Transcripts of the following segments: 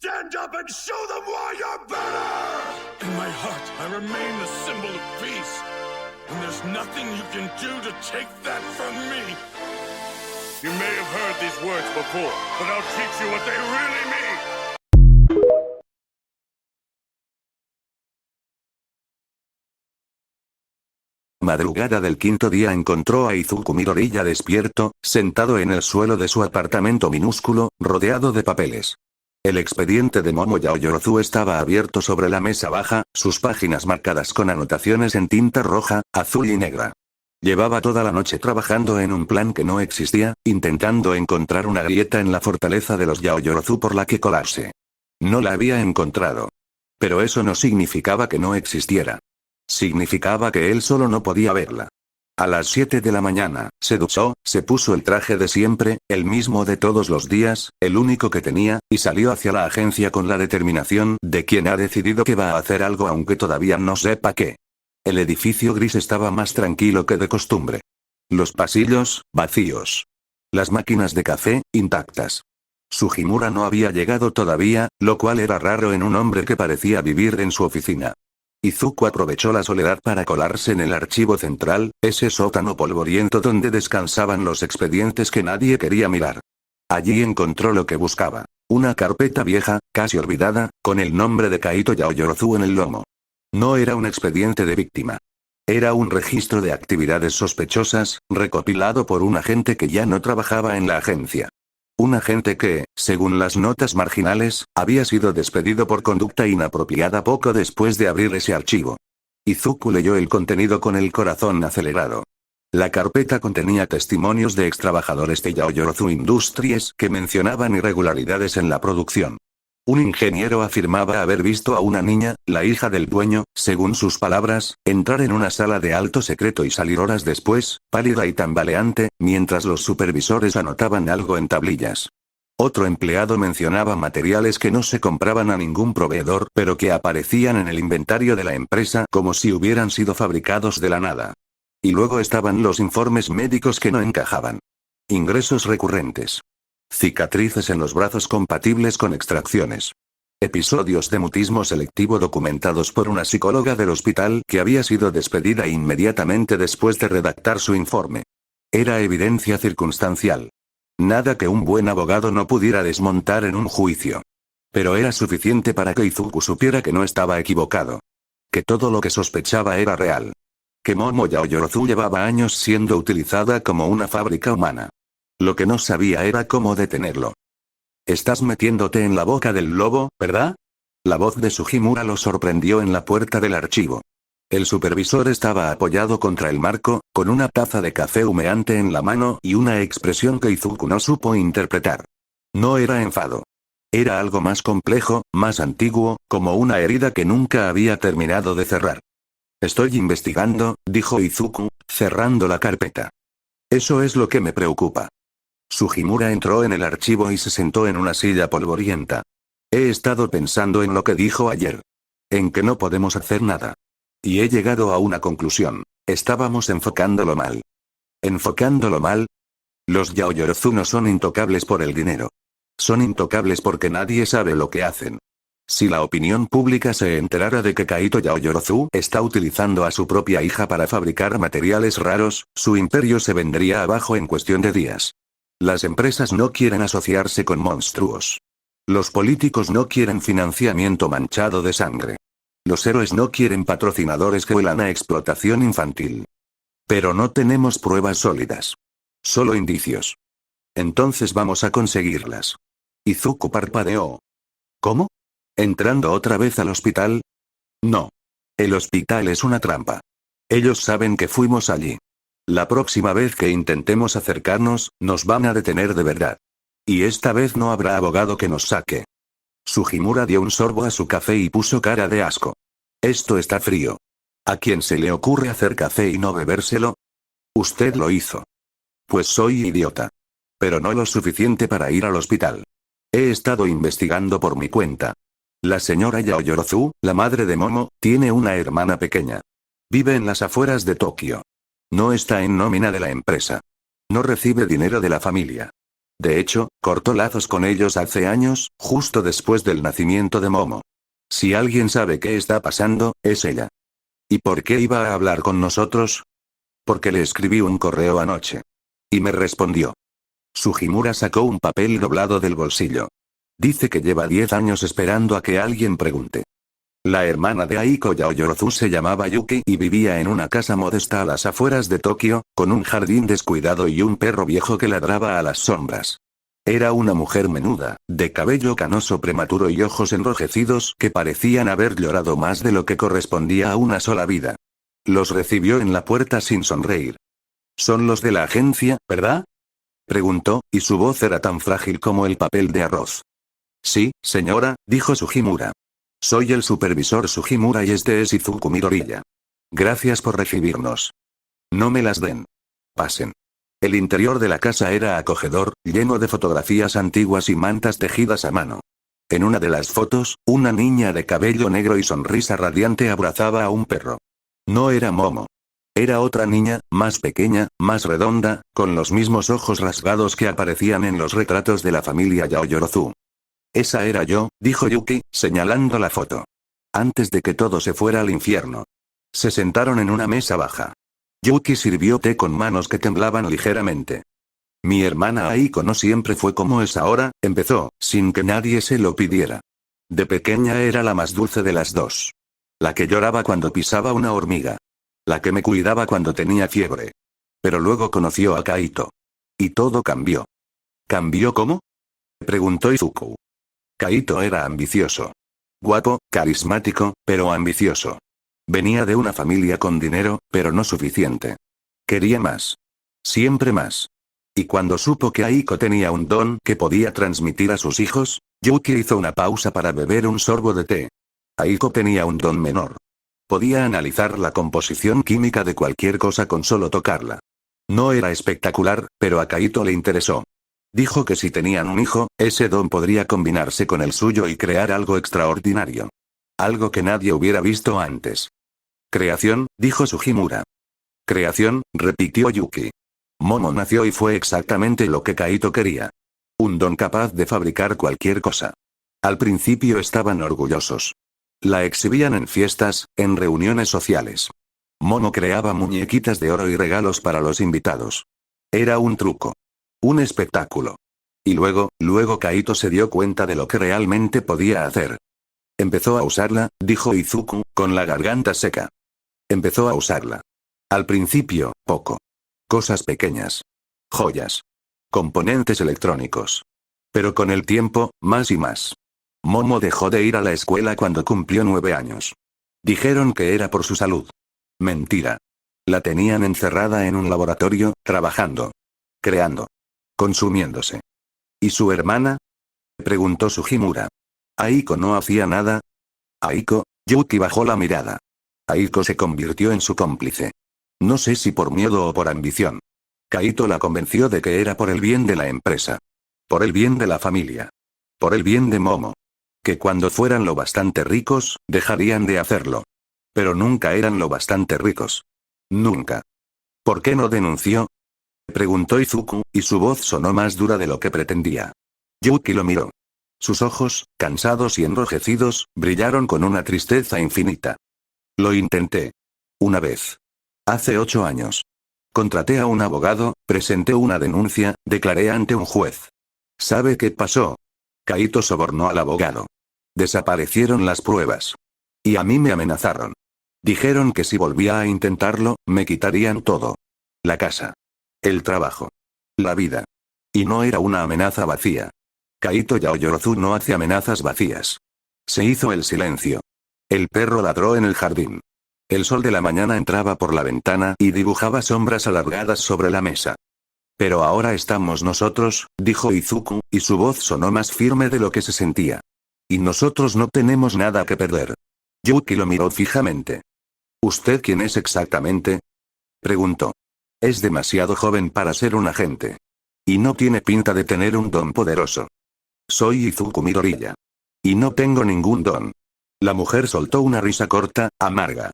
Stand up and show them why you're better! In my heart, I remain the symbol of peace. And there's nothing you can do to take that from me. You may have heard these words before, but I'll teach you what they really mean. Madrugada del quinto día encontró a Izuku Midoriya despierto, sentado en el suelo de su apartamento minúsculo, rodeado de papeles. El expediente de Momo Yaoyorozu estaba abierto sobre la mesa baja, sus páginas marcadas con anotaciones en tinta roja, azul y negra. Llevaba toda la noche trabajando en un plan que no existía, intentando encontrar una grieta en la fortaleza de los Yaoyorozu por la que colarse. No la había encontrado. Pero eso no significaba que no existiera. Significaba que él solo no podía verla. A las 7 de la mañana, se duchó, se puso el traje de siempre, el mismo de todos los días, el único que tenía, y salió hacia la agencia con la determinación de quien ha decidido que va a hacer algo aunque todavía no sepa qué. El edificio gris estaba más tranquilo que de costumbre. Los pasillos, vacíos. Las máquinas de café, intactas. Sugimura no había llegado todavía, lo cual era raro en un hombre que parecía vivir en su oficina. Izuku aprovechó la soledad para colarse en el archivo central, ese sótano polvoriento donde descansaban los expedientes que nadie quería mirar. Allí encontró lo que buscaba. Una carpeta vieja, casi olvidada, con el nombre de Kaito Yaoyorozu en el lomo. No era un expediente de víctima. Era un registro de actividades sospechosas, recopilado por un agente que ya no trabajaba en la agencia. Un agente que, según las notas marginales, había sido despedido por conducta inapropiada poco después de abrir ese archivo. Izuku leyó el contenido con el corazón acelerado. La carpeta contenía testimonios de extrabajadores de Yaoyorozu Industries que mencionaban irregularidades en la producción. Un ingeniero afirmaba haber visto a una niña, la hija del dueño, según sus palabras, entrar en una sala de alto secreto y salir horas después, pálida y tambaleante, mientras los supervisores anotaban algo en tablillas. Otro empleado mencionaba materiales que no se compraban a ningún proveedor, pero que aparecían en el inventario de la empresa como si hubieran sido fabricados de la nada. Y luego estaban los informes médicos que no encajaban. Ingresos recurrentes. Cicatrices en los brazos compatibles con extracciones. Episodios de mutismo selectivo documentados por una psicóloga del hospital que había sido despedida inmediatamente después de redactar su informe. Era evidencia circunstancial. Nada que un buen abogado no pudiera desmontar en un juicio. Pero era suficiente para que Izuku supiera que no estaba equivocado. Que todo lo que sospechaba era real. Que Momo Yaoyorozu llevaba años siendo utilizada como una fábrica humana. Lo que no sabía era cómo detenerlo. Estás metiéndote en la boca del lobo, ¿verdad? La voz de Sugimura lo sorprendió en la puerta del archivo. El supervisor estaba apoyado contra el marco, con una taza de café humeante en la mano y una expresión que Izuku no supo interpretar. No era enfado. Era algo más complejo, más antiguo, como una herida que nunca había terminado de cerrar. Estoy investigando, dijo Izuku, cerrando la carpeta. Eso es lo que me preocupa. Sugimura entró en el archivo y se sentó en una silla polvorienta. He estado pensando en lo que dijo ayer. En que no podemos hacer nada. Y he llegado a una conclusión. Estábamos enfocándolo mal. ¿Enfocándolo mal? Los Yaoyorozu no son intocables por el dinero. Son intocables porque nadie sabe lo que hacen. Si la opinión pública se enterara de que Kaito Yaoyorozu está utilizando a su propia hija para fabricar materiales raros, su imperio se vendría abajo en cuestión de días. Las empresas no quieren asociarse con monstruos. Los políticos no quieren financiamiento manchado de sangre. Los héroes no quieren patrocinadores que huelan a explotación infantil. Pero no tenemos pruebas sólidas. Solo indicios. Entonces vamos a conseguirlas. Izuku parpadeó. ¿Cómo? ¿Entrando otra vez al hospital? No. El hospital es una trampa. Ellos saben que fuimos allí. La próxima vez que intentemos acercarnos, nos van a detener de verdad. Y esta vez no habrá abogado que nos saque. Sugimura dio un sorbo a su café y puso cara de asco. Esto está frío. ¿A quién se le ocurre hacer café y no bebérselo? Usted lo hizo. Pues soy idiota. Pero no lo suficiente para ir al hospital. He estado investigando por mi cuenta. La señora Yaoyorozu, la madre de Momo, tiene una hermana pequeña. Vive en las afueras de Tokio. No está en nómina de la empresa. No recibe dinero de la familia. De hecho, cortó lazos con ellos hace años, justo después del nacimiento de Momo. Si alguien sabe qué está pasando, es ella. ¿Y por qué iba a hablar con nosotros? Porque le escribí un correo anoche. Y me respondió. Sugimura sacó un papel doblado del bolsillo. Dice que lleva 10 años esperando a que alguien pregunte. La hermana de Aiko Yaoyorozu se llamaba Yuki y vivía en una casa modesta a las afueras de Tokio, con un jardín descuidado y un perro viejo que ladraba a las sombras. Era una mujer menuda, de cabello canoso prematuro y ojos enrojecidos que parecían haber llorado más de lo que correspondía a una sola vida. Los recibió en la puerta sin sonreír. «Son los de la agencia, ¿verdad?», preguntó, y su voz era tan frágil como el papel de arroz. «Sí, señora», dijo Sugimura. «Soy el supervisor Sugimura y este es Izuku Midoriya. Gracias por recibirnos. No me las den. Pasen». El interior de la casa era acogedor, lleno de fotografías antiguas y mantas tejidas a mano. En una de las fotos, una niña de cabello negro y sonrisa radiante abrazaba a un perro. No era Momo. Era otra niña, más pequeña, más redonda, con los mismos ojos rasgados que aparecían en los retratos de la familia Yaoyorozu. «Esa era yo», dijo Yuki, señalando la foto. Antes de que todo se fuera al infierno. Se sentaron en una mesa baja. Yuki sirvió té con manos que temblaban ligeramente. «Mi hermana Aiko no siempre fue como es ahora», empezó, sin que nadie se lo pidiera. De pequeña era la más dulce de las dos. La que lloraba cuando pisaba una hormiga. La que me cuidaba cuando tenía fiebre. Pero luego conoció a Kaito. Y todo cambió. ¿Cambió cómo?, preguntó Izuku. Kaito era ambicioso. Guapo, carismático, pero ambicioso. Venía de una familia con dinero, pero no suficiente. Quería más. Siempre más. Y cuando supo que Aiko tenía un don que podía transmitir a sus hijos, Yuki hizo una pausa para beber un sorbo de té. Aiko tenía un don menor. Podía analizar la composición química de cualquier cosa con solo tocarla. No era espectacular, pero a Kaito le interesó. Dijo que si tenían un hijo, ese don podría combinarse con el suyo y crear algo extraordinario. Algo que nadie hubiera visto antes. «Creación», dijo Sugimura. «Creación», repitió Yuki. Momo nació y fue exactamente lo que Kaito quería. Un don capaz de fabricar cualquier cosa. Al principio estaban orgullosos. La exhibían en fiestas, en reuniones sociales. Momo creaba muñequitas de oro y regalos para los invitados. Era un truco. Un espectáculo. Y luego Kaito se dio cuenta de lo que realmente podía hacer. Empezó a usarla, dijo Izuku, con la garganta seca. Empezó a usarla. Al principio, poco. Cosas pequeñas. Joyas. Componentes electrónicos. Pero con el tiempo, más y más. Momo dejó de ir a la escuela cuando cumplió 9 años. Dijeron que era por su salud. Mentira. La tenían encerrada en un laboratorio, trabajando. Creando. Consumiéndose. ¿Y su hermana?, preguntó Sugimura. ¿Aiko no hacía nada? ¿Aiko? Yuki bajó la mirada. Aiko se convirtió en su cómplice. No sé si por miedo o por ambición. Kaito la convenció de que era por el bien de la empresa. Por el bien de la familia. Por el bien de Momo. Que cuando fueran lo bastante ricos, dejarían de hacerlo. Pero nunca eran lo bastante ricos. Nunca. ¿Por qué no denunció?, preguntó Izuku, y su voz sonó más dura de lo que pretendía. Yuki lo miró. Sus ojos, cansados y enrojecidos, brillaron con una tristeza infinita. Lo intenté. Una vez. Hace 8 años. Contraté a un abogado, presenté una denuncia, declaré ante un juez. ¿Sabe qué pasó? Kaito sobornó al abogado. Desaparecieron las pruebas. Y a mí me amenazaron. Dijeron que si volvía a intentarlo, me quitarían todo. La casa. El trabajo. La vida. Y no era una amenaza vacía. Kaito Yaoyorozu no hace amenazas vacías. Se hizo el silencio. El perro ladró en el jardín. El sol de la mañana entraba por la ventana y dibujaba sombras alargadas sobre la mesa. Pero ahora estamos nosotros, dijo Izuku, y su voz sonó más firme de lo que se sentía. Y nosotros no tenemos nada que perder. Yuki lo miró fijamente. ¿Usted quién es exactamente?, preguntó. Es demasiado joven para ser un agente. Y no tiene pinta de tener un don poderoso. Soy Izuku Midoriya. Y no tengo ningún don. La mujer soltó una risa corta, amarga.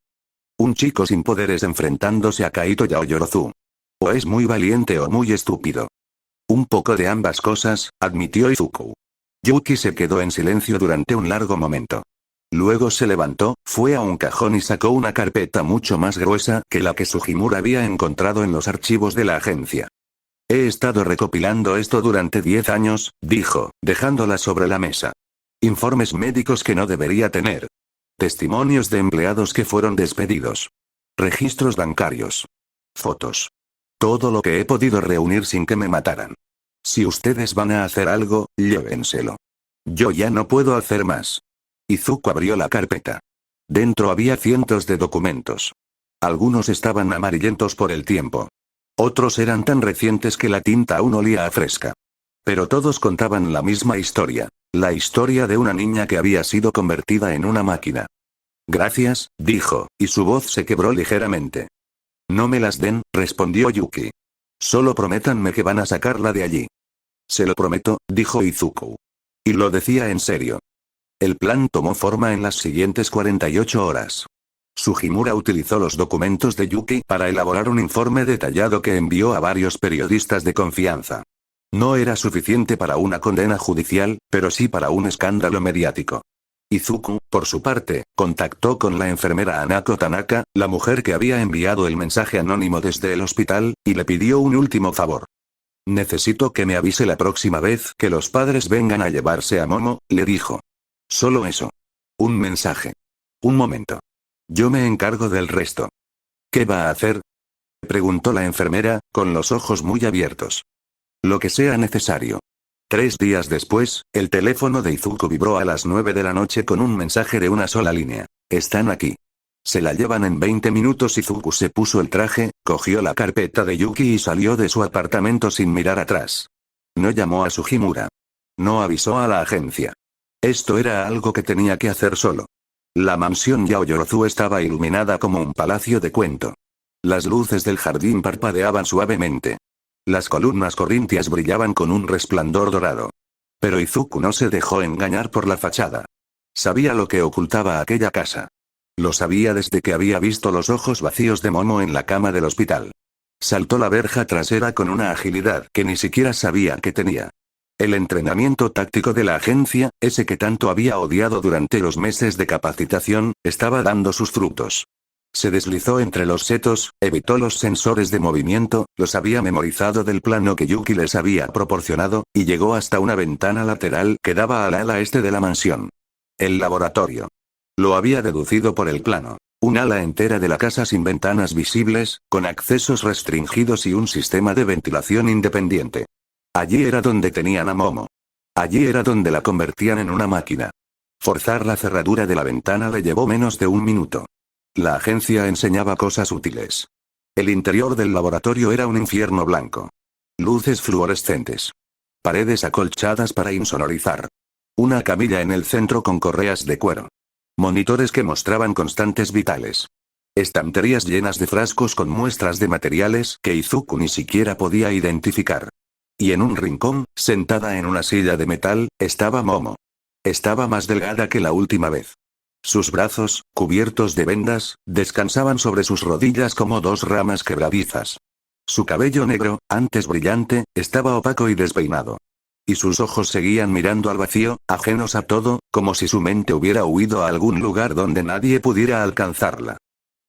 Un chico sin poderes enfrentándose a Kaito Yaoyorozu. O es muy valiente o muy estúpido. Un poco de ambas cosas, admitió Izuku. Yuki se quedó en silencio durante un largo momento. Luego se levantó, fue a un cajón y sacó una carpeta mucho más gruesa que la que Sugimura había encontrado en los archivos de la agencia. He estado recopilando esto durante 10 años, dijo, dejándola sobre la mesa. Informes médicos que no debería tener. Testimonios de empleados que fueron despedidos. Registros bancarios. Fotos. Todo lo que he podido reunir sin que me mataran. Si ustedes van a hacer algo, llévenselo. Yo ya no puedo hacer más. Izuku abrió la carpeta. Dentro había cientos de documentos. Algunos estaban amarillentos por el tiempo. Otros eran tan recientes que la tinta aún olía a fresca. Pero todos contaban la misma historia. La historia de una niña que había sido convertida en una máquina. Gracias, dijo, y su voz se quebró ligeramente. No me las den, respondió Yuki. Solo prométanme que van a sacarla de allí. Se lo prometo, dijo Izuku. Y lo decía en serio. El plan tomó forma en las siguientes 48 horas. Sugimura utilizó los documentos de Yuki para elaborar un informe detallado que envió a varios periodistas de confianza. No era suficiente para una condena judicial, pero sí para un escándalo mediático. Izuku, por su parte, contactó con la enfermera Anako Tanaka, la mujer que había enviado el mensaje anónimo desde el hospital, y le pidió un último favor. Necesito que me avise la próxima vez que los padres vengan a llevarse a Momo, le dijo. Solo eso. Un mensaje. Un momento. Yo me encargo del resto. ¿Qué va a hacer? Preguntó la enfermera, con los ojos muy abiertos. Lo que sea necesario. 3 días después, el teléfono de Izuku vibró a las 9 de la noche con un mensaje de una sola línea. Están aquí. Se la llevan en 20 minutos. Izuku se puso el traje, cogió la carpeta de Yuki y salió de su apartamento sin mirar atrás. No llamó a Sugimura. No avisó a la agencia. Esto era algo que tenía que hacer solo. La mansión Yaoyorozu estaba iluminada como un palacio de cuento. Las luces del jardín parpadeaban suavemente. Las columnas corintias brillaban con un resplandor dorado. Pero Izuku no se dejó engañar por la fachada. Sabía lo que ocultaba aquella casa. Lo sabía desde que había visto los ojos vacíos de Momo en la cama del hospital. Saltó la verja trasera con una agilidad que ni siquiera sabía que tenía. El entrenamiento táctico de la agencia, ese que tanto había odiado durante los meses de capacitación, estaba dando sus frutos. Se deslizó entre los setos, evitó los sensores de movimiento, los había memorizado del plano que Yuki les había proporcionado, y llegó hasta una ventana lateral que daba al ala este de la mansión. El laboratorio. Lo había deducido por el plano. Un ala entera de la casa sin ventanas visibles, con accesos restringidos y un sistema de ventilación independiente. Allí era donde tenían a Momo. Allí era donde la convertían en una máquina. Forzar la cerradura de la ventana le llevó menos de un minuto. La agencia enseñaba cosas útiles. El interior del laboratorio era un infierno blanco. Luces fluorescentes. Paredes acolchadas para insonorizar. Una camilla en el centro con correas de cuero. Monitores que mostraban constantes vitales. Estanterías llenas de frascos con muestras de materiales que Izuku ni siquiera podía identificar. Y en un rincón, sentada en una silla de metal, estaba Momo. Estaba más delgada que la última vez. Sus brazos, cubiertos de vendas, descansaban sobre sus rodillas como 2 ramas quebradizas. Su cabello negro, antes brillante, estaba opaco y despeinado. Y sus ojos seguían mirando al vacío, ajenos a todo, como si su mente hubiera huido a algún lugar donde nadie pudiera alcanzarla.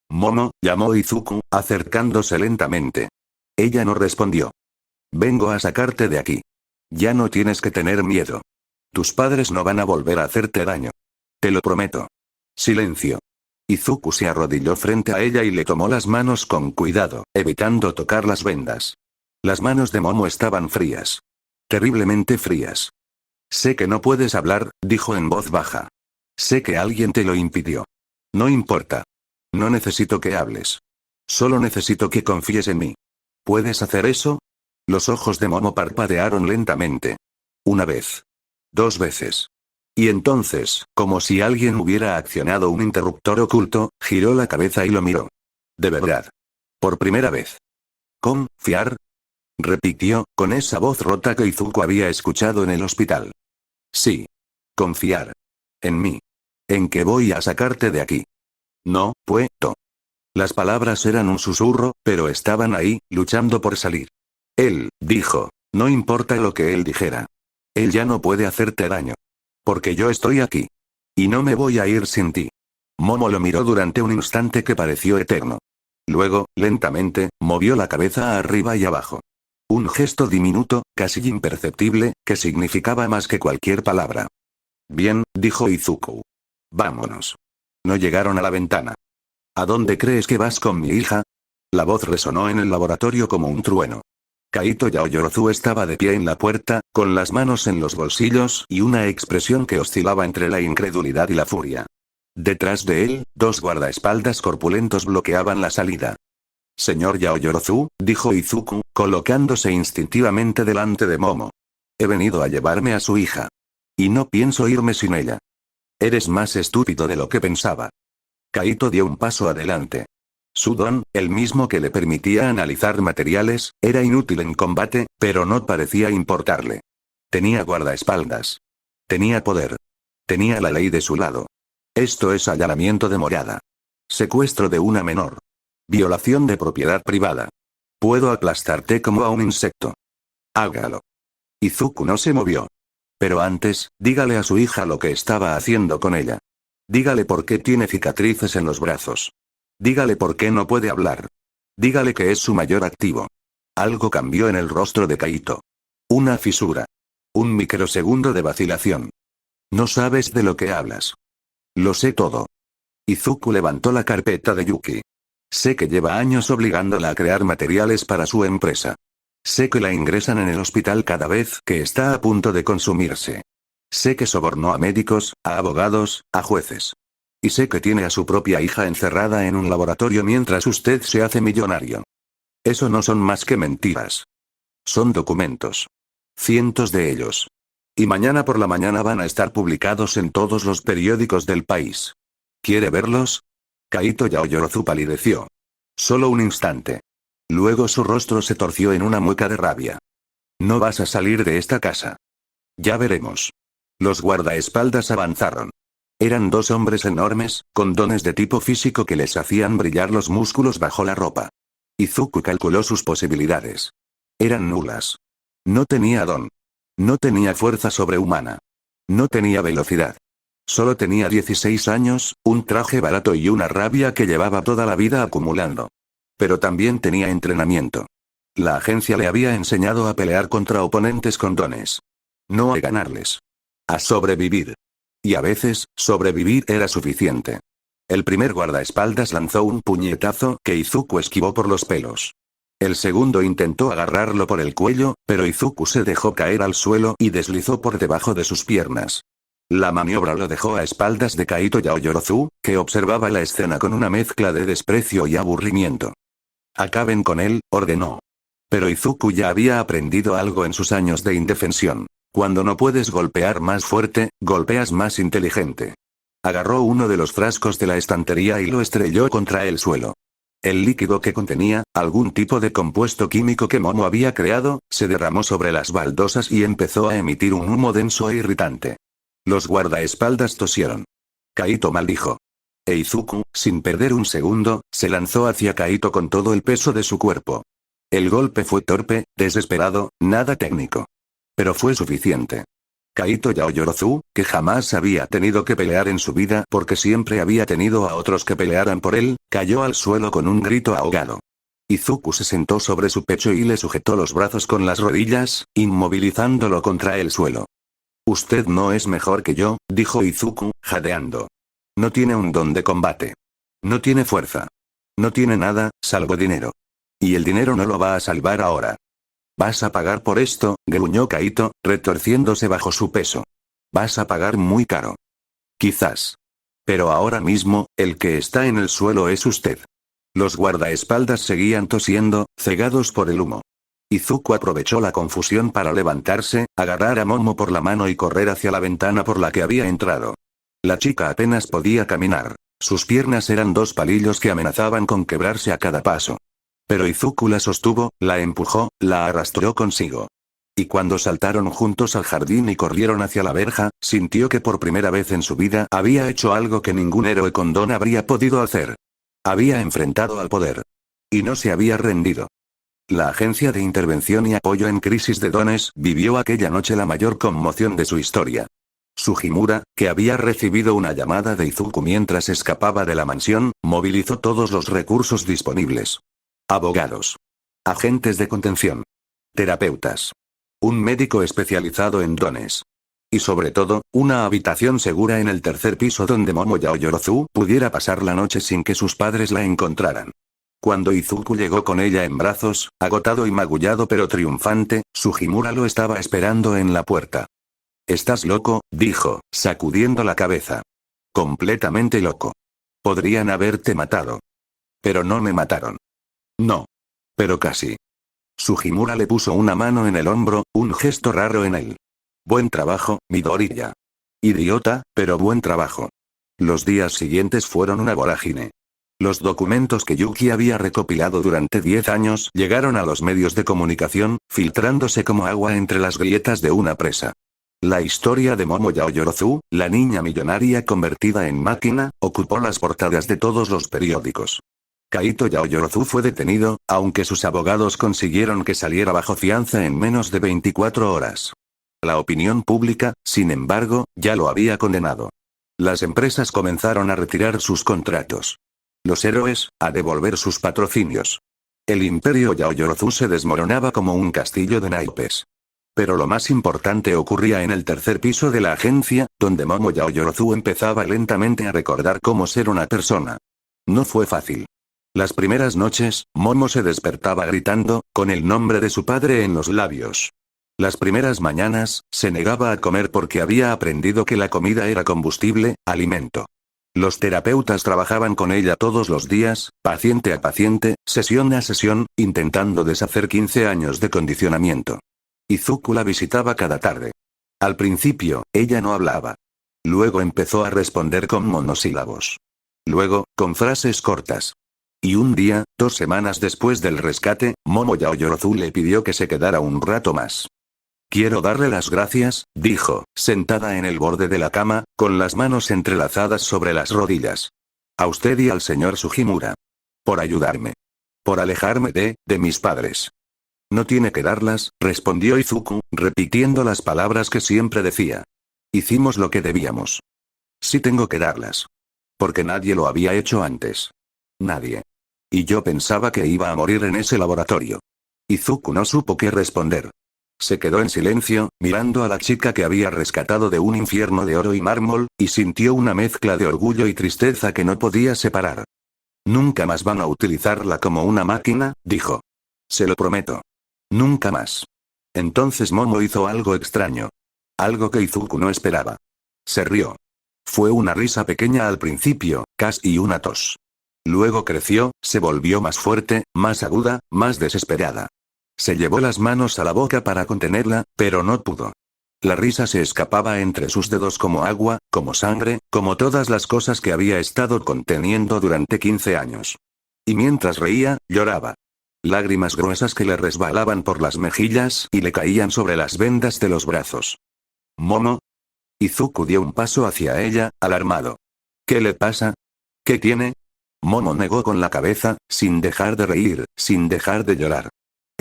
Momo, llamó Izuku, acercándose lentamente. Ella no respondió. Vengo a sacarte de aquí. Ya no tienes que tener miedo. Tus padres no van a volver a hacerte daño. Te lo prometo. Silencio. Izuku se arrodilló frente a ella y le tomó las manos con cuidado, evitando tocar las vendas. Las manos de Momo estaban frías. Terriblemente frías. Sé que no puedes hablar, dijo en voz baja. Sé que alguien te lo impidió. No importa. No necesito que hables. Solo necesito que confíes en mí. ¿Puedes hacer eso? Los ojos de Momo parpadearon lentamente. 1 vez. 2 veces. Y entonces, como si alguien hubiera accionado un interruptor oculto, giró la cabeza y lo miró. De verdad. Por primera vez. ¿Confiar? Repitió, con esa voz rota que Izuku había escuchado en el hospital. Sí. Confiar. En mí. En que voy a sacarte de aquí. No puedo. Las palabras eran un susurro, pero estaban ahí, luchando por salir. Él, dijo, No importa lo que él dijera. Él ya no puede hacerte daño. Porque yo estoy aquí. Y no me voy a ir sin ti. Momo lo miró durante un instante que pareció eterno. Luego, lentamente, movió la cabeza arriba y abajo. Un gesto diminuto, casi imperceptible, que significaba más que cualquier palabra. Bien, dijo Izuku. Vámonos. No llegaron a la ventana. ¿A dónde crees que vas con mi hija? La voz resonó en el laboratorio como un trueno. Kaito Yaoyorozu estaba de pie en la puerta, con las manos en los bolsillos y una expresión que oscilaba entre la incredulidad y la furia. Detrás de él, dos guardaespaldas corpulentos bloqueaban la salida. Señor Yaoyorozu, dijo Izuku, colocándose instintivamente delante de Momo. He venido a llevarme a su hija. Y no pienso irme sin ella. Eres más estúpido de lo que pensaba. Kaito dio un paso adelante. Su don, el mismo que le permitía analizar materiales, era inútil en combate, pero no parecía importarle. Tenía guardaespaldas. Tenía poder. Tenía la ley de su lado. Esto es allanamiento de morada. Secuestro de una menor. Violación de propiedad privada. Puedo aplastarte como a un insecto. Hágalo. Izuku no se movió. Pero antes, dígale a su hija lo que estaba haciendo con ella. Dígale por qué tiene cicatrices en los brazos. Dígale por qué no puede hablar. Dígale que es su mayor activo. Algo cambió en el rostro de Kaito. Una fisura. Un microsegundo de vacilación. No sabes de lo que hablas. Lo sé todo. Izuku levantó la carpeta de Yuki. Sé que lleva años obligándola a crear materiales para su empresa. Sé que la ingresan en el hospital cada vez que está a punto de consumirse. Sé que sobornó a médicos, a abogados, a jueces. Y sé que tiene a su propia hija encerrada en un laboratorio mientras usted se hace millonario. Eso no son más que mentiras. Son documentos. Cientos de ellos. Y mañana por la mañana van a estar publicados en todos los periódicos del país. ¿Quiere verlos? Kaito Yaoyorozu palideció. Solo un instante. Luego su rostro se torció en una mueca de rabia. No vas a salir de esta casa. Ya veremos. Los guardaespaldas avanzaron. Eran dos hombres enormes, con dones de tipo físico que les hacían brillar los músculos bajo la ropa. Izuku calculó sus posibilidades. Eran nulas. No tenía don. No tenía fuerza sobrehumana. No tenía velocidad. Solo tenía 16 años, un traje barato y una rabia que llevaba toda la vida acumulando. Pero también tenía entrenamiento. La agencia le había enseñado a pelear contra oponentes con dones. No a ganarles. A sobrevivir. Y a veces, sobrevivir era suficiente. El primer guardaespaldas lanzó un puñetazo que Izuku esquivó por los pelos. El segundo intentó agarrarlo por el cuello, pero Izuku se dejó caer al suelo y deslizó por debajo de sus piernas. La maniobra lo dejó a espaldas de Kaito Yaoyorozu, que observaba la escena con una mezcla de desprecio y aburrimiento. Acaben con él, ordenó. Pero Izuku ya había aprendido algo en sus años de indefensión. Cuando no puedes golpear más fuerte, golpeas más inteligente. Agarró uno de los frascos de la estantería y lo estrelló contra el suelo. El líquido que contenía, algún tipo de compuesto químico que Momo había creado, se derramó sobre las baldosas y empezó a emitir un humo denso e irritante. Los guardaespaldas tosieron. Kaito maldijo. E Izuku, sin perder un segundo, se lanzó hacia Kaito con todo el peso de su cuerpo. El golpe fue torpe, desesperado, nada técnico. Pero fue suficiente. Kaito Yaoyorozu, que jamás había tenido que pelear en su vida porque siempre había tenido a otros que pelearan por él, cayó al suelo con un grito ahogado. Izuku se sentó sobre su pecho y le sujetó los brazos con las rodillas, inmovilizándolo contra el suelo. Usted no es mejor que yo, dijo Izuku, jadeando. No tiene un don de combate. No tiene fuerza. No tiene nada, salvo dinero. Y el dinero no lo va a salvar ahora. Vas a pagar por esto, gruñó Kaito, retorciéndose bajo su peso. Vas a pagar muy caro. Quizás. Pero ahora mismo, el que está en el suelo es usted. Los guardaespaldas seguían tosiendo, cegados por el humo. Izuku aprovechó la confusión para levantarse, agarrar a Momo por la mano y correr hacia la ventana por la que había entrado. La chica apenas podía caminar. Sus piernas eran dos palillos que amenazaban con quebrarse a cada paso. Pero Izuku la sostuvo, la empujó, la arrastró consigo. Y cuando saltaron juntos al jardín y corrieron hacia la verja, sintió que por primera vez en su vida había hecho algo que ningún héroe con don habría podido hacer. Había enfrentado al poder. Y no se había rendido. La Agencia de Intervención y Apoyo en Crisis de Dones vivió aquella noche la mayor conmoción de su historia. Sugimura, que había recibido una llamada de Izuku mientras escapaba de la mansión, movilizó todos los recursos disponibles. Abogados. Agentes de contención. Terapeutas. Un médico especializado en dones. Y sobre todo, una habitación segura en el tercer piso donde Momo Yaoyorozu pudiera pasar la noche sin que sus padres la encontraran. Cuando Izuku llegó con ella en brazos, agotado y magullado pero triunfante, Sugimura lo estaba esperando en la puerta. «¿Estás loco?», dijo, sacudiendo la cabeza. «Completamente loco. Podrían haberte matado. Pero no me mataron». «No. Pero casi». Sugimura le puso una mano en el hombro, un gesto raro en él. «Buen trabajo, Midoriya. Idiota, pero buen trabajo». Los días siguientes fueron una vorágine. Los documentos que Yuki había recopilado durante 10 años llegaron a los medios de comunicación, filtrándose como agua entre las grietas de una presa. La historia de Momo Yaoyorozu, la niña millonaria convertida en máquina, ocupó las portadas de todos los periódicos. Kaito Yaoyorozu fue detenido, aunque sus abogados consiguieron que saliera bajo fianza en menos de 24 horas. La opinión pública, sin embargo, ya lo había condenado. Las empresas comenzaron a retirar sus contratos. Los héroes, a devolver sus patrocinios. El imperio Yaoyorozu se desmoronaba como un castillo de naipes. Pero lo más importante ocurría en el tercer piso de la agencia, donde Momo Yaoyorozu empezaba lentamente a recordar cómo ser una persona. No fue fácil. Las primeras noches, Momo se despertaba gritando, con el nombre de su padre en los labios. Las primeras mañanas, se negaba a comer porque había aprendido que la comida era combustible, alimento. Los terapeutas trabajaban con ella todos los días, paciente a paciente, sesión a sesión, intentando deshacer 15 años de condicionamiento. Izuku la visitaba cada tarde. Al principio, ella no hablaba. Luego empezó a responder con monosílabos. Luego, con frases cortas. Y un día, 2 semanas después del rescate, Momo Yaoyorozu le pidió que se quedara un rato más. «Quiero darle las gracias», dijo, sentada en el borde de la cama, con las manos entrelazadas sobre las rodillas. «A usted y al señor Sugimura. Por ayudarme. Por alejarme de mis padres». «No tiene que darlas», respondió Izuku, repitiendo las palabras que siempre decía. «Hicimos lo que debíamos». «Sí tengo que darlas. Porque nadie lo había hecho antes. Nadie. Y yo pensaba que iba a morir en ese laboratorio». Izuku no supo qué responder. Se quedó en silencio, mirando a la chica que había rescatado de un infierno de oro y mármol, y sintió una mezcla de orgullo y tristeza que no podía separar. «Nunca más van a utilizarla como una máquina», dijo. «Se lo prometo. Nunca más». Entonces Momo hizo algo extraño. Algo que Izuku no esperaba. Se rió. Fue una risa pequeña al principio, casi una tos. Luego creció, se volvió más fuerte, más aguda, más desesperada. Se llevó las manos a la boca para contenerla, pero no pudo. La risa se escapaba entre sus dedos como agua, como sangre, como todas las cosas que había estado conteniendo durante 15 años. Y mientras reía, lloraba. Lágrimas gruesas que le resbalaban por las mejillas y le caían sobre las vendas de los brazos. «¿Momo?» Izuku dio un paso hacia ella, alarmado. «¿Qué le pasa? ¿Qué tiene?» Momo negó con la cabeza, sin dejar de reír, sin dejar de llorar.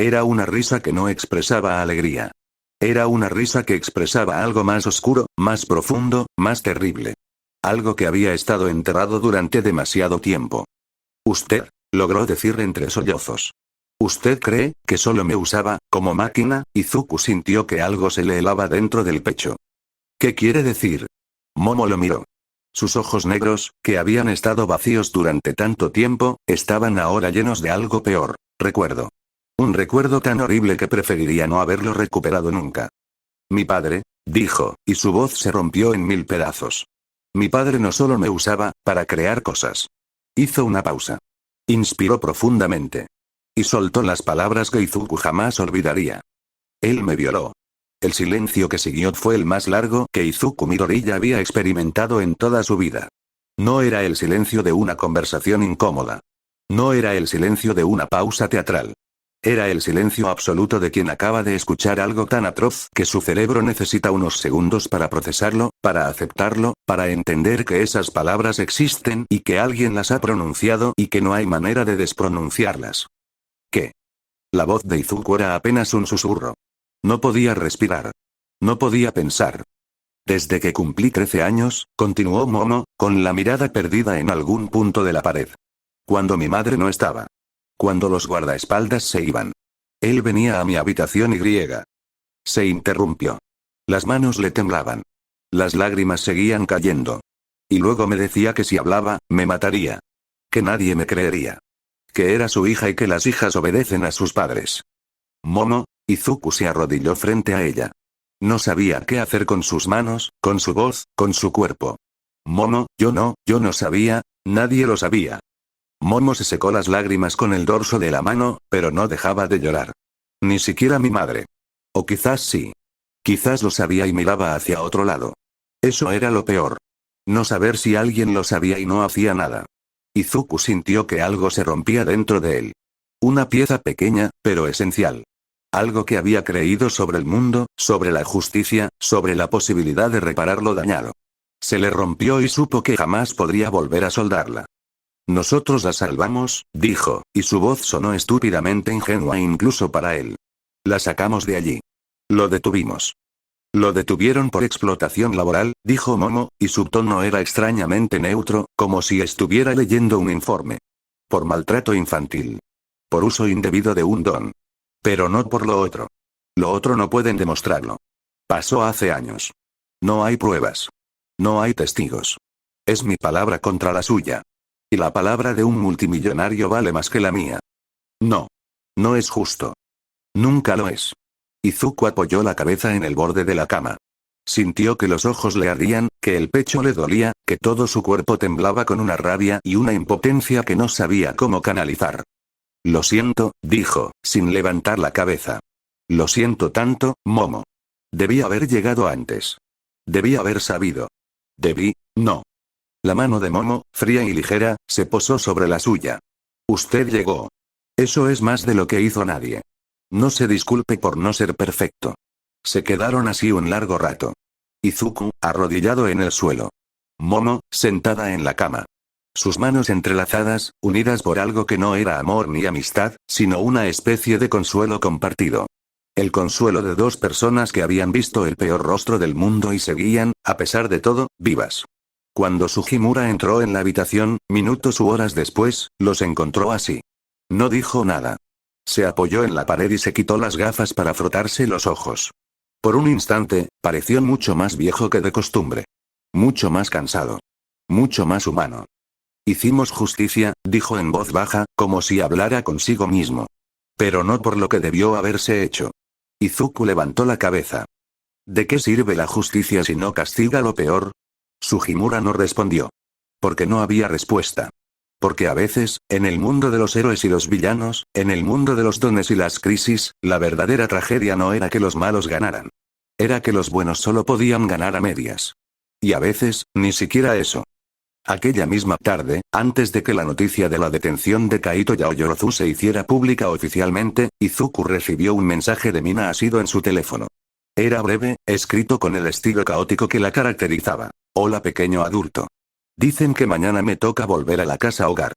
Era una risa que no expresaba alegría. Era una risa que expresaba algo más oscuro, más profundo, más terrible. Algo que había estado enterrado durante demasiado tiempo. «Usted», logró decir entre sollozos. «¿Usted cree que solo me usaba, como máquina?» Izuku sintió que algo se le helaba dentro del pecho. «¿Qué quiere decir?» Momo lo miró. Sus ojos negros, que habían estado vacíos durante tanto tiempo, estaban ahora llenos de algo peor, recuerdo. Un recuerdo tan horrible que preferiría no haberlo recuperado nunca. «Mi padre», dijo, y su voz se rompió en 1000 pedazos. «Mi padre no solo me usaba, para crear cosas». Hizo una pausa. Inspiró profundamente. Y soltó las palabras que Izuku jamás olvidaría. «Él me violó». El silencio que siguió fue el más largo que Izuku Midoriya había experimentado en toda su vida. No era el silencio de una conversación incómoda. No era el silencio de una pausa teatral. Era el silencio absoluto de quien acaba de escuchar algo tan atroz que su cerebro necesita unos segundos para procesarlo, para aceptarlo, para entender que esas palabras existen y que alguien las ha pronunciado y que no hay manera de despronunciarlas. ¿Qué? La voz de Izuku era apenas un susurro. No podía respirar. No podía pensar. Desde que cumplí 13 años, continuó Momo, con la mirada perdida en algún punto de la pared. Cuando mi madre no estaba. Cuando los guardaespaldas se iban. Él venía a mi habitación y se interrumpió. Las manos le temblaban. Las lágrimas seguían cayendo. Y luego me decía que si hablaba, me mataría. Que nadie me creería. Que era su hija y que las hijas obedecen a sus padres. Momo, Izuku se arrodilló frente a ella. No sabía qué hacer con sus manos, con su voz, con su cuerpo. Momo, yo no sabía, nadie lo sabía. Momo se secó las lágrimas con el dorso de la mano, pero no dejaba de llorar. Ni siquiera mi madre. O quizás sí. Quizás lo sabía y miraba hacia otro lado. Eso era lo peor. No saber si alguien lo sabía y no hacía nada. Izuku sintió que algo se rompía dentro de él. Una pieza pequeña, pero esencial. Algo que había creído sobre el mundo, sobre la justicia, sobre la posibilidad de reparar lo dañado. Se le rompió y supo que jamás podría volver a soldarla. Nosotros la salvamos, dijo, y su voz sonó estúpidamente ingenua incluso para él. La sacamos de allí. Lo detuvimos. Lo detuvieron por explotación laboral, dijo Momo, y su tono era extrañamente neutro, como si estuviera leyendo un informe. Por maltrato infantil. Por uso indebido de un don. Pero no por lo otro. Lo otro no pueden demostrarlo. Pasó hace años. No hay pruebas. No hay testigos. Es mi palabra contra la suya. Y la palabra de un multimillonario vale más que la mía. No. No es justo. Nunca lo es. Izuku apoyó la cabeza en el borde de la cama. Sintió que los ojos le ardían, que el pecho le dolía, que todo su cuerpo temblaba con una rabia y una impotencia que no sabía cómo canalizar. Lo siento, dijo, sin levantar la cabeza. Lo siento tanto, Momo. Debí haber llegado antes. Debí haber sabido. No. La mano de Momo, fría y ligera, se posó sobre la suya. Usted llegó. Eso es más de lo que hizo nadie. No se disculpe por no ser perfecto. Se quedaron así un largo rato. Izuku, arrodillado en el suelo. Momo, sentada en la cama. Sus manos entrelazadas, unidas por algo que no era amor ni amistad, sino una especie de consuelo compartido. El consuelo de dos personas que habían visto el peor rostro del mundo y seguían, a pesar de todo, vivas. Cuando Sugimura entró en la habitación, minutos u horas después, los encontró así. No dijo nada. Se apoyó en la pared y se quitó las gafas para frotarse los ojos. Por un instante, pareció mucho más viejo que de costumbre. Mucho más cansado. Mucho más humano. Hicimos justicia, dijo en voz baja, como si hablara consigo mismo. Pero no por lo que debió haberse hecho. Izuku levantó la cabeza. ¿De qué sirve la justicia si no castiga lo peor? Sugimura no respondió. Porque no había respuesta. Porque a veces, en el mundo de los héroes y los villanos, en el mundo de los dones y las crisis, la verdadera tragedia no era que los malos ganaran. Era que los buenos solo podían ganar a medias. Y a veces, ni siquiera eso. Aquella misma tarde, antes de que la noticia de la detención de Kaito Yaoyorozu se hiciera pública oficialmente, Izuku recibió un mensaje de Mina Asido en su teléfono. Era breve, escrito con el estilo caótico que la caracterizaba. Hola pequeño adulto. Dicen que mañana me toca volver a la casa hogar.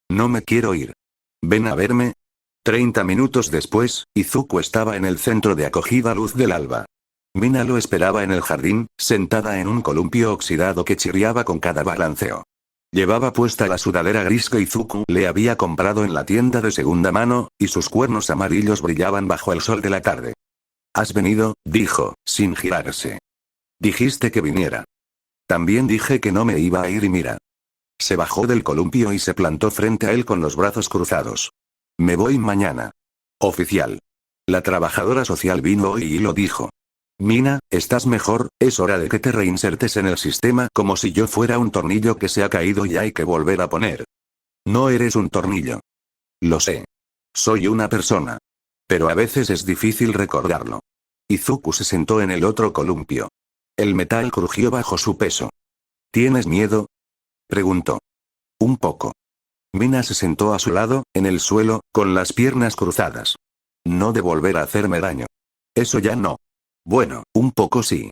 No me quiero ir. ¿Ven a verme? 30 minutos después, Izuku estaba en el centro de acogida luz del alba. Mina lo esperaba en el jardín, sentada en un columpio oxidado que chirriaba con cada balanceo. Llevaba puesta la sudadera gris que Izuku le había comprado en la tienda de segunda mano, y sus cuernos amarillos brillaban bajo el sol de la tarde. ¿Has venido?, dijo, sin girarse. Dijiste que viniera. También dije que no me iba a ir y mira. Se bajó del columpio y se plantó frente a él con los brazos cruzados. Me voy mañana. Oficial. La trabajadora social vino hoy y lo dijo. Mina, ¿estás mejor? Es hora de que te reinsertes en el sistema como si yo fuera un tornillo que se ha caído y hay que volver a poner. No eres un tornillo. Lo sé. Soy una persona. Pero a veces es difícil recordarlo. Izuku se sentó en el otro columpio. El metal crujió bajo su peso. ¿Tienes miedo?, preguntó. Un poco. Mina se sentó a su lado, en el suelo, con las piernas cruzadas. No de volver a hacerme daño. Eso ya no. Bueno, un poco sí.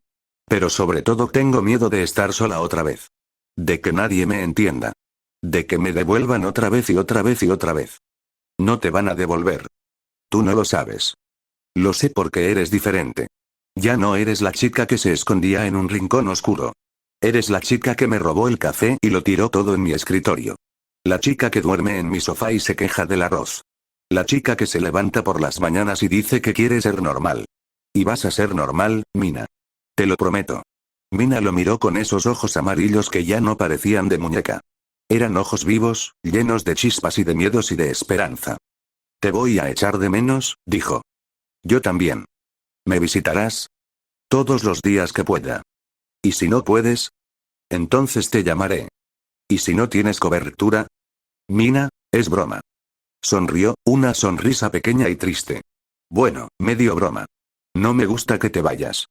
Pero sobre todo tengo miedo de estar sola otra vez. De que nadie me entienda. De que me devuelvan otra vez y otra vez y otra vez. No te van a devolver. Tú no lo sabes. Lo sé porque eres diferente. Ya no eres la chica que se escondía en un rincón oscuro. Eres la chica que me robó el café y lo tiró todo en mi escritorio. La chica que duerme en mi sofá y se queja del arroz. La chica que se levanta por las mañanas y dice que quiere ser normal. Y vas a ser normal, Mina. Te lo prometo. Mina lo miró con esos ojos amarillos que ya no parecían de muñeca. Eran ojos vivos, llenos de chispas y de miedos y de esperanza. Te voy a echar de menos, dijo. Yo también. ¿Me visitarás? Todos los días que pueda. ¿Y si no puedes? Entonces te llamaré. ¿Y si no tienes cobertura? Mina, es broma. Sonrió, una sonrisa pequeña y triste. Bueno, medio broma. No me gusta que te vayas.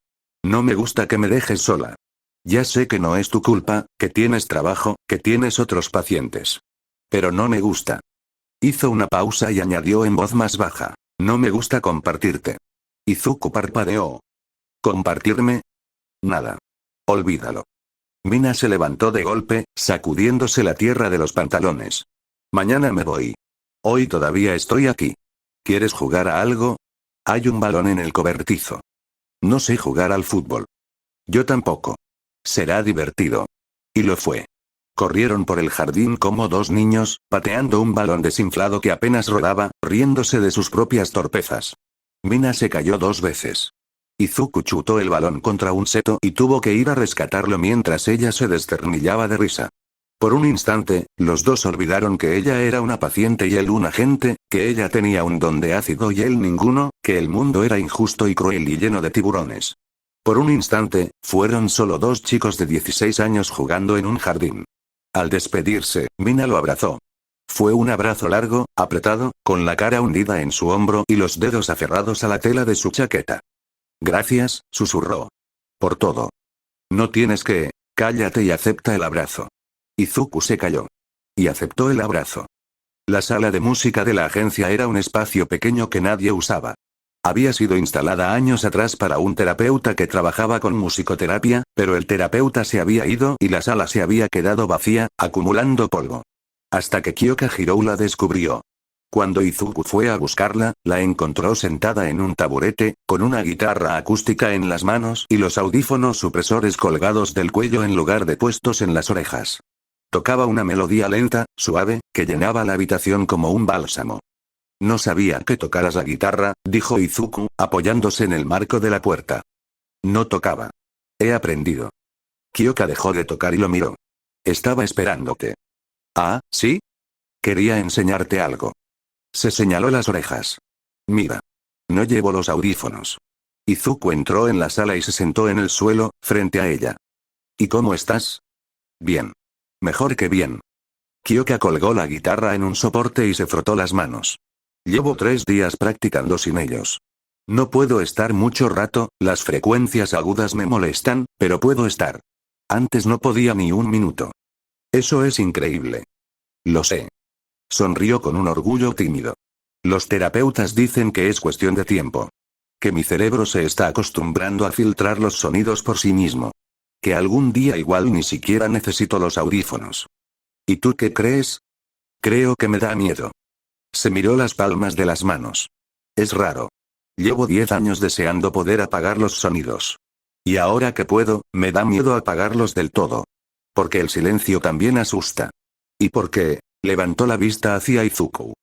No me gusta que me dejes sola. Ya sé que no es tu culpa, que tienes trabajo, que tienes otros pacientes. Pero no me gusta. Hizo una pausa y añadió en voz más baja. No me gusta compartirte. Izuku parpadeó. ¿Compartirme? Nada. Olvídalo. Mina se levantó de golpe, sacudiéndose la tierra de los pantalones. Mañana me voy. Hoy todavía estoy aquí. ¿Quieres jugar a algo? Hay un balón en el cobertizo. No sé jugar al fútbol. Yo tampoco. Será divertido. Y lo fue. Corrieron por el jardín como dos niños, pateando un balón desinflado que apenas rodaba, riéndose de sus propias torpezas. Mina se cayó 2 veces. Izuku chutó el balón contra un seto y tuvo que ir a rescatarlo mientras ella se desternillaba de risa. Por un instante, los dos olvidaron que ella era una paciente y él un agente, que ella tenía un don de ácido y él ninguno, que el mundo era injusto y cruel y lleno de tiburones. Por un instante, fueron solo 2 chicos de 16 años jugando en un jardín. Al despedirse, Mina lo abrazó. Fue un abrazo largo, apretado, con la cara hundida en su hombro y los dedos aferrados a la tela de su chaqueta. Gracias, susurró. Por todo. No tienes que, cállate y acepta el abrazo. Izuku se calló. Y aceptó el abrazo. La sala de música de la agencia era un espacio pequeño que nadie usaba. Había sido instalada años atrás para un terapeuta que trabajaba con musicoterapia, pero el terapeuta se había ido y la sala se había quedado vacía, acumulando polvo. Hasta que Kyoka Hirou la descubrió. Cuando Izuku fue a buscarla, la encontró sentada en un taburete, con una guitarra acústica en las manos y los audífonos supresores colgados del cuello en lugar de puestos en las orejas. Tocaba una melodía lenta, suave, que llenaba la habitación como un bálsamo. No sabía que tocaras la guitarra, dijo Izuku, apoyándose en el marco de la puerta. No tocaba. He aprendido. Kyoka dejó de tocar y lo miró. Estaba esperándote. Ah, ¿sí? Quería enseñarte algo. Se señaló las orejas. Mira. No llevo los audífonos. Izuku entró en la sala y se sentó en el suelo, frente a ella. ¿Y cómo estás? Bien. Mejor que bien. Kyoka colgó la guitarra en un soporte y se frotó las manos. Llevo 3 días practicando sin ellos. No puedo estar mucho rato, las frecuencias agudas me molestan, pero puedo estar. Antes no podía ni un minuto. Eso es increíble. Lo sé. Sonrió con un orgullo tímido. Los terapeutas dicen que es cuestión de tiempo. Que mi cerebro se está acostumbrando a filtrar los sonidos por sí mismo. Que algún día igual ni siquiera necesito los audífonos. ¿Y tú qué crees? Creo que me da miedo. Se miró las palmas de las manos. Es raro. Llevo 10 años deseando poder apagar los sonidos. Y ahora que puedo, me da miedo apagarlos del todo. Porque el silencio también asusta. ¿Y por qué? Levantó la vista hacia Izuku.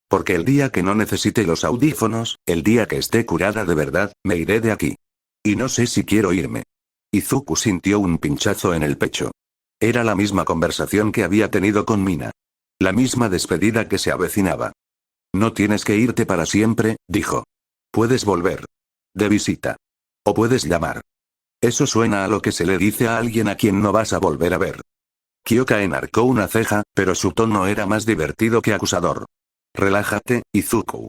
Porque el día que no necesite los audífonos, el día que esté curada de verdad, me iré de aquí. Y no sé si quiero irme. Izuku sintió un pinchazo en el pecho. Era la misma conversación que había tenido con Mina. La misma despedida que se avecinaba. No tienes que irte para siempre, dijo. Puedes volver. De visita. O puedes llamar. Eso suena a lo que se le dice a alguien a quien no vas a volver a ver. Kyoka enarcó una ceja, pero su tono era más divertido que acusador. Relájate, Izuku.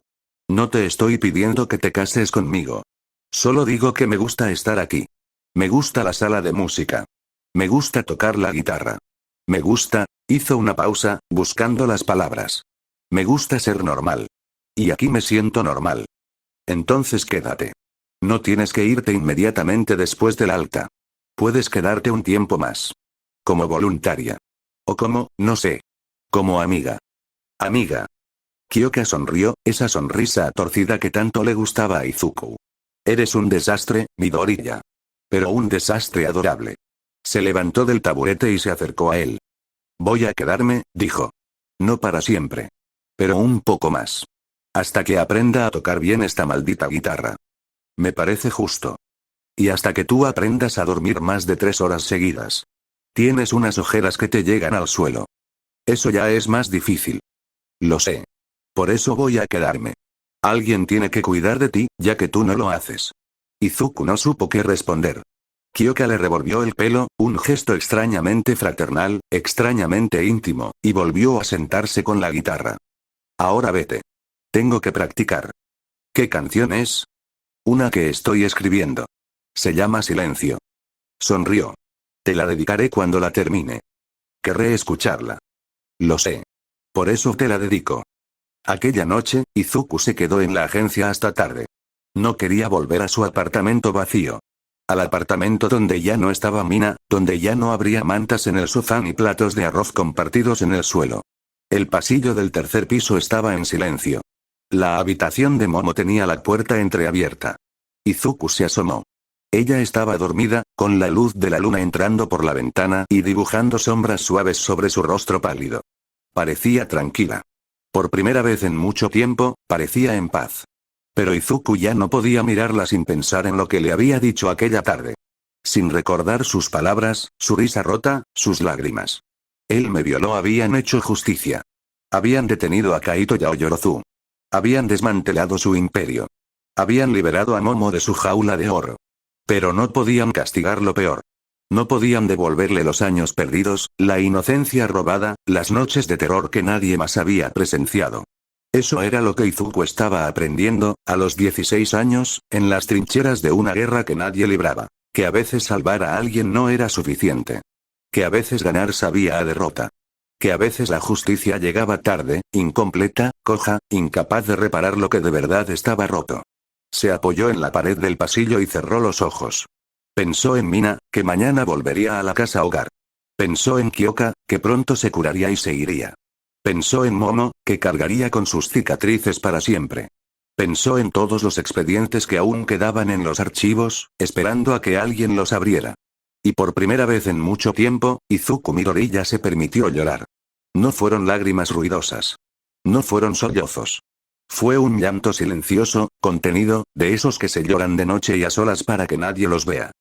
No te estoy pidiendo que te cases conmigo. Solo digo que me gusta estar aquí. Me gusta la sala de música. Me gusta tocar la guitarra. Me gusta, hizo una pausa, buscando las palabras. Me gusta ser normal. Y aquí me siento normal. Entonces quédate. No tienes que irte inmediatamente después del alta. Puedes quedarte un tiempo más. Como voluntaria. O como, no sé. Como amiga. Amiga. Kyoka sonrió, esa sonrisa torcida que tanto le gustaba a Izuku. Eres un desastre, Midoriya. Pero un desastre adorable. Se levantó del taburete y se acercó a él. Voy a quedarme, dijo. No para siempre. Pero un poco más. Hasta que aprenda a tocar bien esta maldita guitarra. Me parece justo. Y hasta que tú aprendas a dormir más de 3 horas seguidas. Tienes unas ojeras que te llegan al suelo. Eso ya es más difícil. Lo sé. Por eso voy a quedarme. Alguien tiene que cuidar de ti, ya que tú no lo haces. Izuku no supo qué responder. Kyoka le revolvió el pelo, un gesto extrañamente fraternal, extrañamente íntimo, y volvió a sentarse con la guitarra. Ahora vete. Tengo que practicar. ¿Qué canción es? Una que estoy escribiendo. Se llama Silencio. Sonrió. Te la dedicaré cuando la termine. Querré escucharla. Lo sé. Por eso te la dedico. Aquella noche, Izuku se quedó en la agencia hasta tarde. No quería volver a su apartamento vacío. Al apartamento donde ya no estaba Mina, donde ya no habría mantas en el sofá ni platos de arroz compartidos en el suelo. El pasillo del tercer piso estaba en silencio. La habitación de Momo tenía la puerta entreabierta. Izuku se asomó. Ella estaba dormida, con la luz de la luna entrando por la ventana y dibujando sombras suaves sobre su rostro pálido. Parecía tranquila. Por primera vez en mucho tiempo, parecía en paz. Pero Izuku ya no podía mirarla sin pensar en lo que le había dicho aquella tarde. Sin recordar sus palabras, su risa rota, sus lágrimas. Él me violó, habían hecho justicia. Habían detenido a Kaito Yaoyorozu. Habían desmantelado su imperio. Habían liberado a Momo de su jaula de oro. Pero no podían castigar lo peor. No podían devolverle los años perdidos, la inocencia robada, las noches de terror que nadie más había presenciado. Eso era lo que Izuku estaba aprendiendo, a los 16 años, en las trincheras de una guerra que nadie libraba. Que a veces salvar a alguien no era suficiente. Que a veces ganar sabía a derrota. Que a veces la justicia llegaba tarde, incompleta, coja, incapaz de reparar lo que de verdad estaba roto. Se apoyó en la pared del pasillo y cerró los ojos. Pensó en Mina, que mañana volvería a la casa hogar. Pensó en Kyoka, que pronto se curaría y se iría. Pensó en Momo, que cargaría con sus cicatrices para siempre. Pensó en todos los expedientes que aún quedaban en los archivos, esperando a que alguien los abriera. Y por primera vez en mucho tiempo, Izuku Midoriya se permitió llorar. No fueron lágrimas ruidosas. No fueron sollozos. Fue un llanto silencioso, contenido, de esos que se lloran de noche y a solas para que nadie los vea.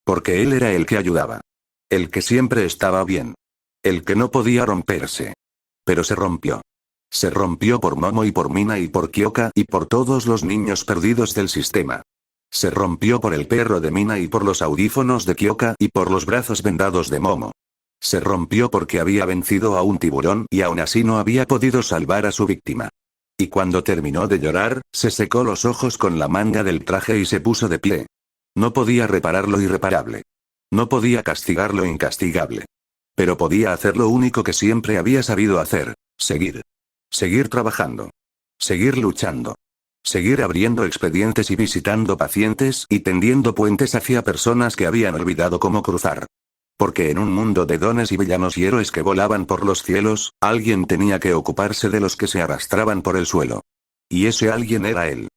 Porque él era el que ayudaba. El que siempre estaba bien. El que no podía romperse. Pero se rompió. Se rompió por Momo y por Mina y por Kyoka y por todos los niños perdidos del sistema. Se rompió por el perro de Mina y por los audífonos de Kyoka y por los brazos vendados de Momo. Se rompió porque había vencido a un tiburón y aún así no había podido salvar a su víctima. Y cuando terminó de llorar, se secó los ojos con la manga del traje y se puso de pie. No podía reparar lo irreparable. No podía castigar lo incastigable. Pero podía hacer lo único que siempre había sabido hacer, seguir. Seguir trabajando. Seguir luchando. Seguir abriendo expedientes y visitando pacientes y tendiendo puentes hacia personas que habían olvidado cómo cruzar. Porque en un mundo de dones y villanos y héroes que volaban por los cielos, alguien tenía que ocuparse de los que se arrastraban por el suelo. Y ese alguien era él.